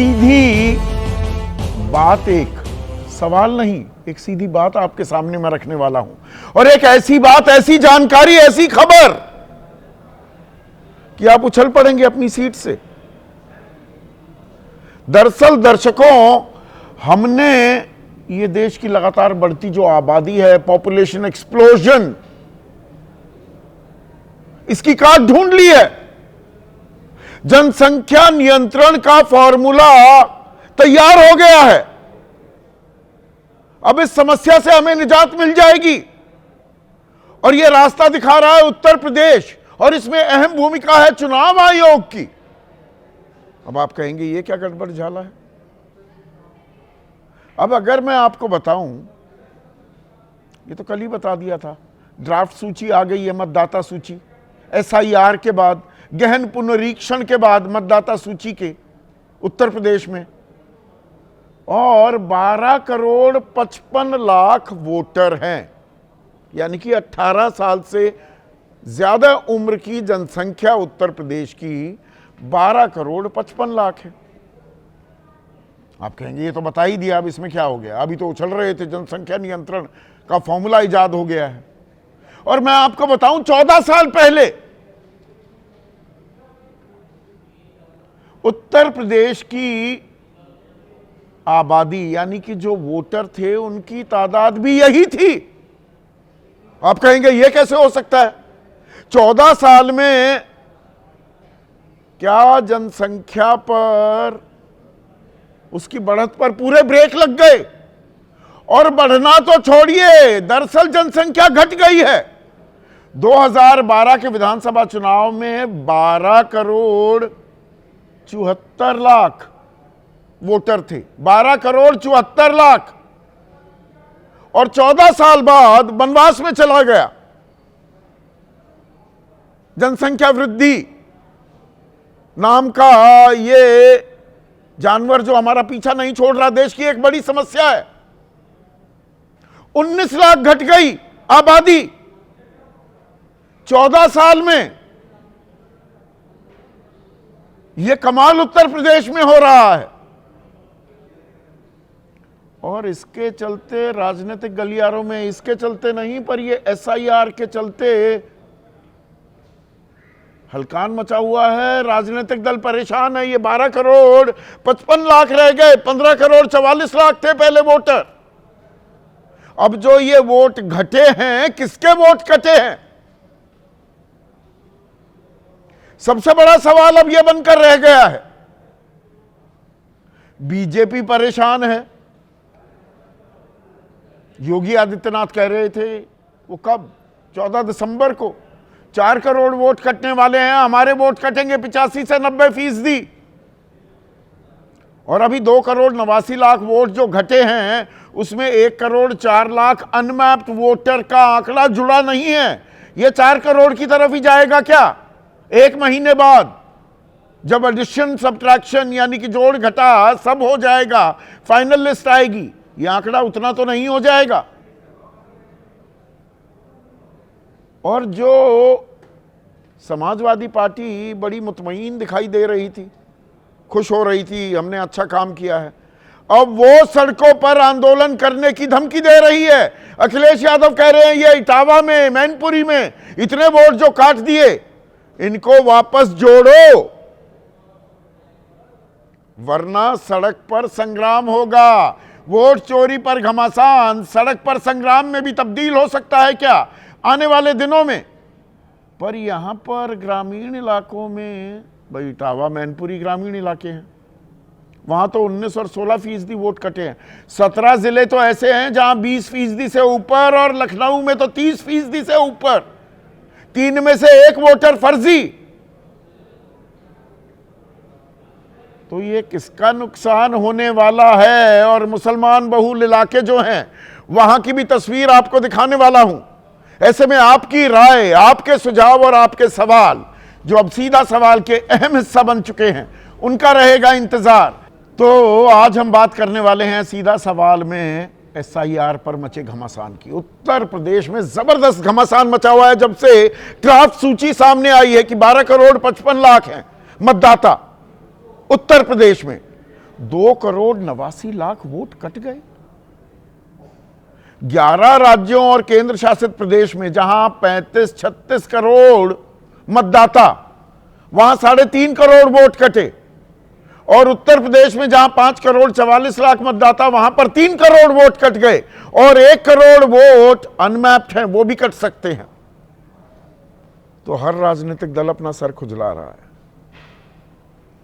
सीधी बात, एक सवाल नहीं, एक सीधी बात आपके सामने मैं रखने वाला हूं, और एक ऐसी बात, ऐसी जानकारी, ऐसी खबर कि आप उछल पड़ेंगे अपनी सीट से। दरअसल दर्शकों, हमने ये देश की लगातार बढ़ती जो आबादी है, पॉपुलेशन एक्सप्लोजन, इसकी काट ढूंढ ली है। जनसंख्या नियंत्रण का फॉर्मूला तैयार हो गया है। अब इस समस्या से हमें निजात मिल जाएगी, और यह रास्ता दिखा रहा है उत्तर प्रदेश, और इसमें अहम भूमिका है चुनाव आयोग की। अब आप कहेंगे ये क्या गड़बड़ झाला है। अब अगर मैं आपको बताऊं, ये तो कल ही बता दिया था, ड्राफ्ट सूची आ गई है, मतदाता सूची, SIR के बाद, गहन पुनरीक्षण के बाद मतदाता सूची के उत्तर प्रदेश में, और 12 करोड़ 55 लाख वोटर हैं, यानी कि 18 साल से ज्यादा उम्र की जनसंख्या उत्तर प्रदेश की 12 करोड़ 55 लाख है। आप कहेंगे ये तो बता ही दिया, अब इसमें क्या हो गया, अभी तो उछल रहे थे, जनसंख्या नियंत्रण का फॉर्मूला इजाद हो गया है। और मैं आपको बताऊं, 14 साल पहले उत्तर प्रदेश की आबादी, यानी कि जो वोटर थे, उनकी तादाद भी यही थी। आप कहेंगे ये कैसे हो सकता है। 14 साल में क्या जनसंख्या पर, उसकी बढ़त पर पूरे ब्रेक लग गए, और बढ़ना तो छोड़िए, दरअसल जनसंख्या घट गई है। 2012 के विधानसभा चुनाव में 12 करोड़ 74 लाख वोटर थे, 12 करोड़ 74 लाख, और 14 साल बाद वनवास में चला गया। जनसंख्या वृद्धि नाम का ये जानवर जो हमारा पीछा नहीं छोड़ रहा, देश की एक बड़ी समस्या है। 19 लाख घट गई आबादी 14 साल में। यह कमाल उत्तर प्रदेश में हो रहा है, और इसके चलते राजनीतिक गलियारों में, इसके चलते नहीं, पर ये SIR के चलते हलकान मचा हुआ है। राजनीतिक दल परेशान है। ये 12 करोड़ 55 लाख रह गए, 15 करोड़ 44 लाख थे पहले वोटर। अब जो ये वोट घटे हैं, किसके वोट कटे हैं, सबसे बड़ा सवाल अब यह बनकर रह गया है। बीजेपी परेशान है। योगी आदित्यनाथ कह रहे थे, वो कब, 14 दिसंबर को, 4 करोड़ वोट कटने वाले हैं, हमारे वोट कटेंगे 85 से 90%। और अभी 2 करोड़ 89 लाख वोट जो घटे हैं, उसमें 1 करोड़ 4 लाख अनमैप्ड वोटर का आंकड़ा जुड़ा नहीं है। यह 4 करोड़ की तरफ ही जाएगा क्या 1 महीने बाद, जब एडिशन सब्ट्रैक्शन यानी कि जोड़ घटा सब हो जाएगा, फाइनल लिस्ट आएगी, यह आंकड़ा उतना तो नहीं हो जाएगा। और जो समाजवादी पार्टी बड़ी मुतमईन दिखाई दे रही थी, खुश हो रही थी, हमने अच्छा काम किया है, अब वो सड़कों पर आंदोलन करने की धमकी दे रही है। अखिलेश यादव कह रहे हैं ये इटावा में, मैनपुरी में इतने वोट जो काट दिए, इनको वापस जोड़ो, वरना सड़क पर संग्राम होगा। वोट चोरी पर घमासान सड़क पर संग्राम में भी तब्दील हो सकता है क्या आने वाले दिनों में। पर यहां पर ग्रामीण इलाकों में, भाई इटावा मैनपुरी ग्रामीण इलाके हैं, वहां तो 19 और 16% वोट कटे हैं। 17 जिले तो ऐसे हैं जहां 20% से ऊपर, और लखनऊ में तो 30% से ऊपर, 3 में से 1 वोटर फर्जी। तो ये किसका नुकसान होने वाला है। और मुसलमान बहुल इलाके जो हैं, वहां की भी तस्वीर आपको दिखाने वाला हूं। ऐसे में आपकी राय, आपके सुझाव और आपके सवाल, जो अब सीधा सवाल के अहम हिस्सा बन चुके हैं, उनका रहेगा इंतजार। तो आज हम बात करने वाले हैं सीधा सवाल में SIR पर मचे घमासान की। उत्तर प्रदेश में जबरदस्त घमासान मचा हुआ है जब से ड्राफ्ट सूची सामने आई है कि 12 करोड़ 55 लाख हैं मतदाता उत्तर प्रदेश में। 2,89,00,000 वोट कट गए। 11 राज्यों और केंद्र शासित प्रदेश में जहां 35-36 करोड़ मतदाता, वहां 3.5 करोड़ वोट कटे। और उत्तर प्रदेश में जहां 5,44,00,000 मतदाता, वहां पर 3 करोड़ वोट कट गए। और 1 करोड़ वोट अनमैप्ड हैं, वो भी कट सकते हैं। तो हर राजनीतिक दल अपना सर खुजला रहा है।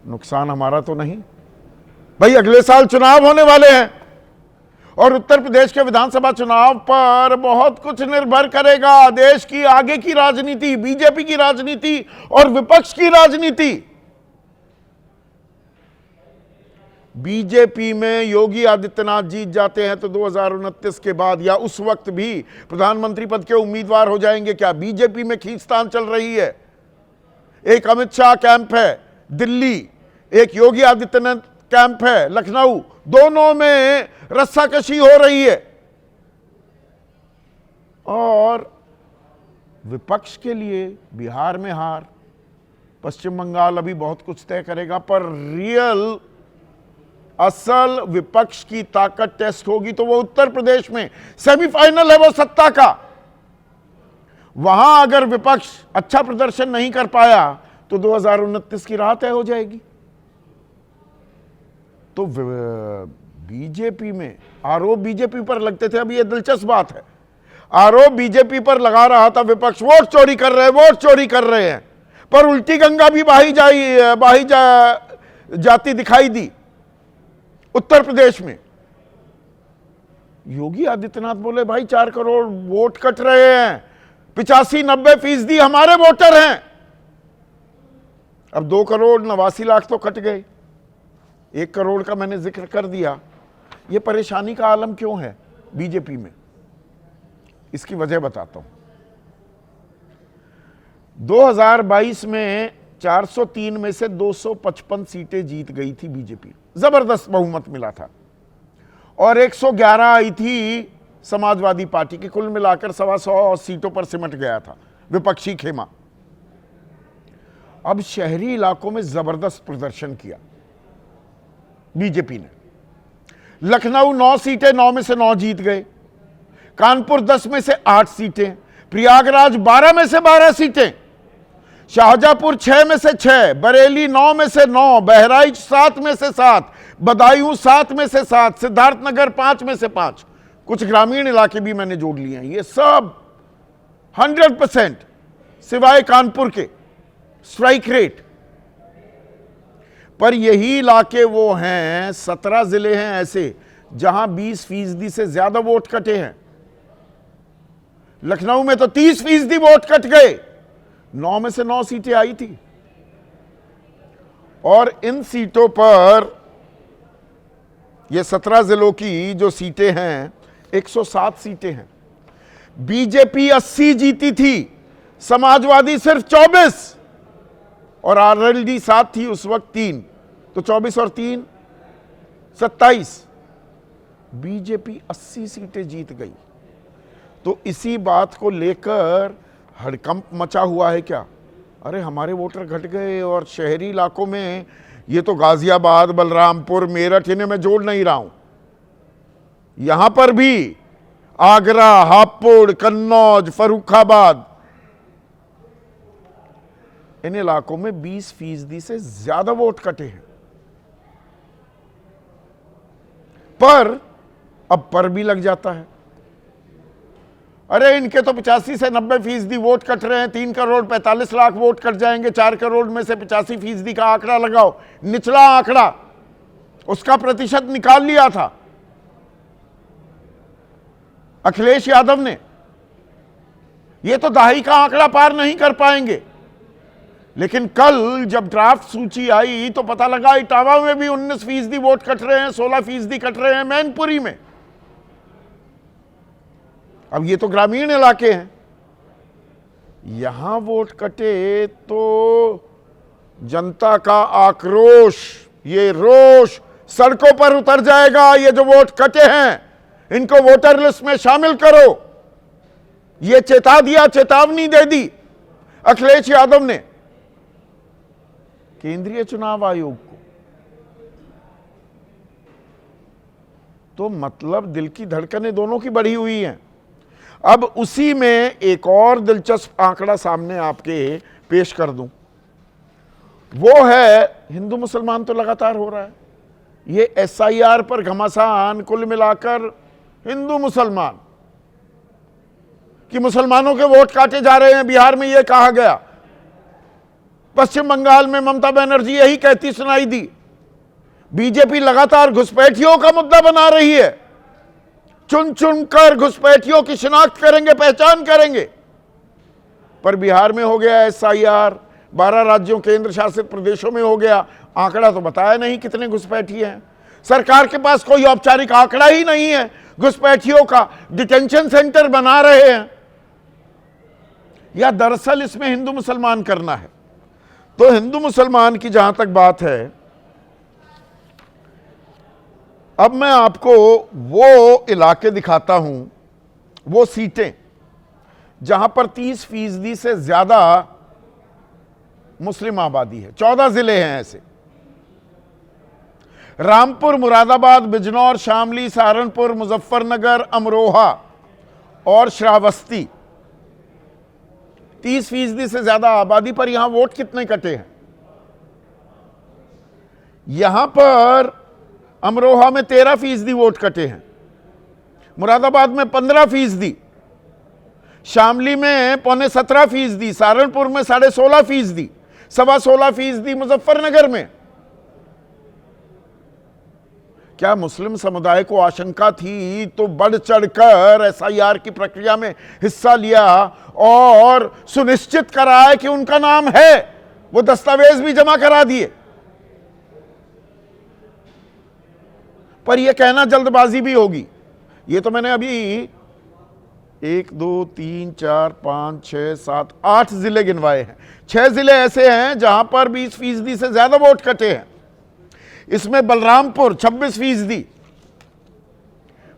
नुकसान हमारा तो नहीं भाई। अगले साल चुनाव होने वाले हैं और उत्तर प्रदेश के विधानसभा चुनाव पर बहुत कुछ निर्भर करेगा। देश की आगे की राजनीति, बीजेपी की राजनीति और विपक्ष की राजनीति। बीजेपी में योगी आदित्यनाथ जीत जाते हैं तो 2029 के बाद या उस वक्त भी प्रधानमंत्री पद के उम्मीदवार हो जाएंगे क्या? बीजेपी में खींचतान चल रही है। एक अमित शाह कैंप है दिल्ली, एक योगी आदित्यनाथ कैंप है लखनऊ, दोनों में रस्साकशी हो रही है। और विपक्ष के लिए बिहार में हार, पश्चिम बंगाल अभी बहुत कुछ तय करेगा, पर रियल असल विपक्ष की ताकत टेस्ट होगी तो वो उत्तर प्रदेश में सेमीफाइनल है वो सत्ता का। वहां अगर विपक्ष अच्छा प्रदर्शन नहीं कर पाया तो 2029 की राह तय हो जाएगी। तो बीजेपी में आरोप बीजेपी पर लगते थे। अब ये दिलचस्प बात है, आरोप बीजेपी पर लगा रहा था विपक्ष, वोट चोरी कर रहे हैं, वोट चोरी कर रहे हैं, पर उल्टी गंगा भी बही जाती दिखाई दी उत्तर प्रदेश में। योगी आदित्यनाथ बोले भाई 4 करोड़ वोट कट रहे हैं, 85-90% हमारे वोटर हैं। अब 2,89,00,000 तो कट गए, 1 करोड़ का मैंने जिक्र कर दिया। यह परेशानी का आलम क्यों है बीजेपी में, इसकी वजह बताता हूं। 2022 में 403 में से 255 सीटें जीत गई थी बीजेपी, जबरदस्त बहुमत मिला था। और 111 आई थी समाजवादी पार्टी की, कुल मिलाकर 125 सीटों पर सिमट गया था विपक्षी खेमा। अब शहरी इलाकों में जबरदस्त प्रदर्शन किया बीजेपी ने। लखनऊ 9 सीटें, 9 में से 9 जीत गए। कानपुर 10 में से 8 सीटें, प्रयागराज 12 में से 12 सीटें, शाहजहांपुर 6 में से 6, बरेली 9 में से 9, बहराइच 7 में से 7, बदायूं 7 में से 7, सिद्धार्थनगर 5 में से 5। कुछ ग्रामीण इलाके भी मैंने जोड़ लिए हैं। ये सब 100% सिवाय कानपुर के स्ट्राइक रेट पर। यही इलाके वो हैं, 17 जिले हैं ऐसे जहां 20% से ज्यादा वोट कटे हैं। लखनऊ में तो 30% वोट कट गए, 9 में से 9 सीटें आई थी। और इन सीटों पर, ये 17 जिलों की जो सीटें हैं, 107 सीटें हैं। बीजेपी 80 जीती थी, समाजवादी सिर्फ 24 और आरएलडी 7 थी उस वक्त 3, तो 24 और 3 27। बीजेपी 80 सीटें जीत गई। तो इसी बात को लेकर हड़कंप मचा हुआ है क्या? अरे हमारे वोटर घट गए। और शहरी इलाकों में, ये तो गाजियाबाद, बलरामपुर, मेरठ, इन्हें मैं जोड़ नहीं रहा हूं, यहां पर भी आगरा, हापुड़, कन्नौज, फर्रुखाबाद, इन इलाकों में 20% से ज्यादा वोट कटे हैं। पर अब पर भी लग जाता है, अरे इनके तो 85 से 90% वोट कट रहे हैं, 3 करोड़ 45 लाख वोट कट जाएंगे, 4 करोड़ में से 85% का आंकड़ा लगाओ, निचला आंकड़ा, उसका प्रतिशत निकाल लिया था अखिलेश यादव ने। ये तो दहाई का आंकड़ा पार नहीं कर पाएंगे। लेकिन कल जब ड्राफ्ट सूची आई तो पता लगा इटावा में भी 19% वोट कट रहे हैं, 16% कट रहे हैं मैनपुरी में। अब ये तो ग्रामीण इलाके हैं, यहां वोट कटे तो जनता का आक्रोश, ये रोष सड़कों पर उतर जाएगा। ये जो वोट कटे हैं इनको वोटर लिस्ट में शामिल करो, ये चेता दिया, चेतावनी दे दी अखिलेश यादव ने केंद्रीय चुनाव आयोग को। तो मतलब दिल की धड़कनें दोनों की बढ़ी हुई हैं। अब उसी में एक और दिलचस्प आंकड़ा सामने आपके पेश कर दूं, वो है हिंदू मुसलमान तो लगातार हो रहा है। ये एसआईआर पर घमासान, कुल मिलाकर हिंदू मुसलमान कि मुसलमानों के वोट काटे जा रहे हैं। बिहार में यह कहा गया, पश्चिम बंगाल में ममता बनर्जी यही कहती सुनाई दी। बीजेपी लगातार घुसपैठियों का मुद्दा बना रही है, चुन चुन कर घुसपैठियों की शिनाख्त करेंगे, पहचान करेंगे। पर बिहार में हो गया एसआईआर, 12 राज्यों केंद्र शासित प्रदेशों में हो गया, आंकड़ा तो बताया नहीं कितने घुसपैठी हैं। सरकार के पास कोई औपचारिक आंकड़ा ही नहीं है घुसपैठियों का। डिटेंशन सेंटर बना रहे हैं, या दरअसल इसमें हिंदू मुसलमान करना है। तो हिंदू मुसलमान की जहां तक बात है, अब मैं आपको वो इलाके दिखाता हूं, वो सीटें जहां पर 30% से ज्यादा मुस्लिम आबादी है। 14 जिले हैं ऐसे, रामपुर, मुरादाबाद, बिजनौर, शामली, सहारनपुर, मुजफ्फरनगर, अमरोहा और श्रावस्ती। 30% से ज्यादा आबादी पर यहां वोट कितने कटे हैं? यहां पर अमरोहा में 13% वोट कटे हैं, मुरादाबाद में 15%, शामली में 17.25%, सहारनपुर में 16.5%, 16.25% मुजफ्फरनगर में। क्या मुस्लिम समुदाय को आशंका थी तो बढ़ चढ़कर एसआईआर की प्रक्रिया में हिस्सा लिया और सुनिश्चित कराया कि उनका नाम है, वो दस्तावेज भी जमा करा दिए। पर यह कहना जल्दबाजी भी होगी। ये तो मैंने अभी 1 2 3 4 5 6 7 8 जिले गिनवाए हैं। 6 जिले ऐसे हैं जहां पर 20% से ज्यादा वोट कटे हैं। इसमें बलरामपुर 26%,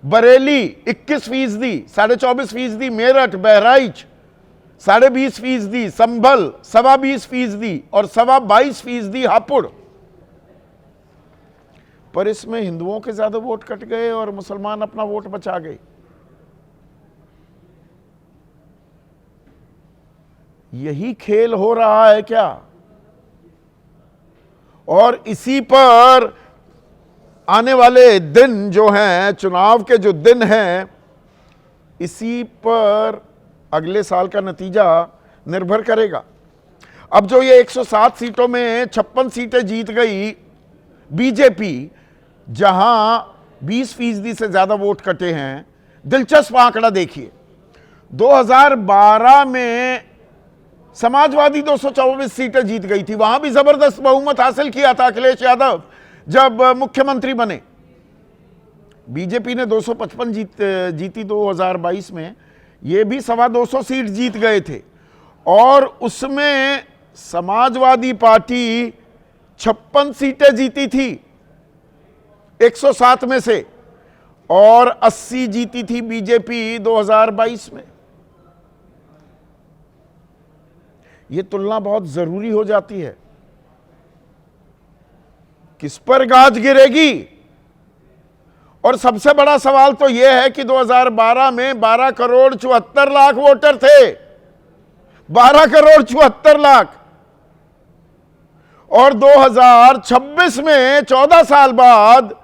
बरेली 21%, 24.5%, मेरठ, बहराइच 20.5%, संभल 20.25% और 22.25% हापुड़। पर इसमें हिंदुओं के ज्यादा वोट कट गए और मुसलमान अपना वोट बचा गए। यही खेल हो रहा है क्या? और इसी पर आने वाले दिन जो हैं, चुनाव के जो दिन हैं, इसी पर अगले साल का नतीजा निर्भर करेगा। अब जो ये 107 सीटों में 56 सीटें जीत गई बीजेपी, जहां 20% से ज्यादा वोट कटे हैं। दिलचस्प आंकड़ा देखिए, 2012 में समाजवादी 224 सीटें जीत गई थी, वहां भी जबरदस्त बहुमत हासिल किया था अखिलेश यादव जब मुख्यमंत्री बने। बीजेपी ने 255 जीती 2022 में, ये भी 225 सीट जीत गए थे। और उसमें समाजवादी पार्टी 56 सीटें जीती थी 107 में से, और 80 जीती थी बीजेपी 2022 में। यह तुलना बहुत जरूरी हो जाती है। किस पर गाज गिरेगी? और सबसे बड़ा सवाल तो यह है कि 2012 में 12 करोड़ 74 लाख वोटर थे, 12 करोड़ 74 लाख, और 2026 में 14 साल बाद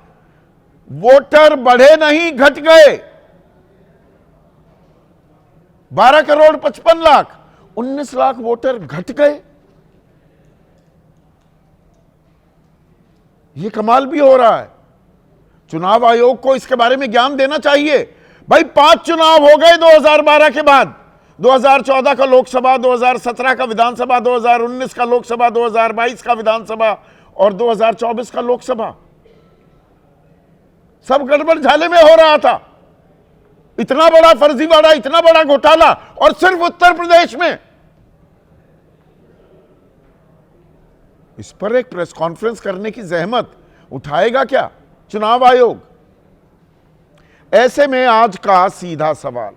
वोटर बढ़े नहीं, घट गए। 12 करोड़ 55 लाख, 19 लाख वोटर घट गए। यह कमाल भी हो रहा है। चुनाव आयोग को इसके बारे में ज्ञान देना चाहिए। भाई 5 चुनाव हो गए 2012 के बाद, 2014 का लोकसभा, 2017 का विधानसभा, 2019 का लोकसभा, 2022 का विधानसभा और 2024 का लोकसभा। सब गड़बड़ झाले में हो रहा था। इतना बड़ा फर्जीवाड़ा, इतना बड़ा घोटाला, और सिर्फ उत्तर प्रदेश में। इस पर एक प्रेस कॉन्फ्रेंस करने की जहमत उठाएगा क्या चुनाव आयोग? ऐसे में आज का सीधा सवाल,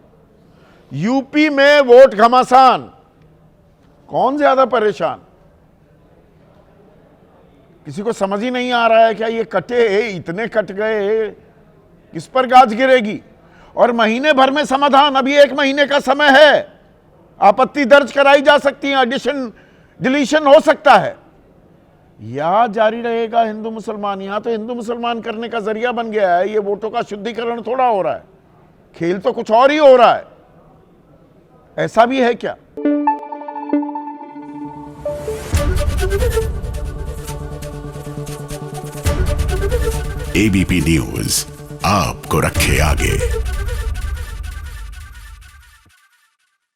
यूपी में वोट घमासान, कौन ज्यादा परेशान? किसी को समझ ही नहीं आ रहा है क्या ये कटे, इतने कट गए किस पर गाज गिरेगी? और महीने भर में समाधान, अभी 1 महीने का समय है, आपत्ति दर्ज कराई जा सकती है, एडिशन डिलीशन हो सकता है, या जारी रहेगा हिंदू मुसलमान। यहां तो हिंदू मुसलमान करने का जरिया बन गया है, ये वोटों का शुद्धिकरण थोड़ा हो रहा है, खेल तो कुछ और ही हो रहा है। ऐसा भी है क्या? एबीपी न्यूज आपको रखे आगे।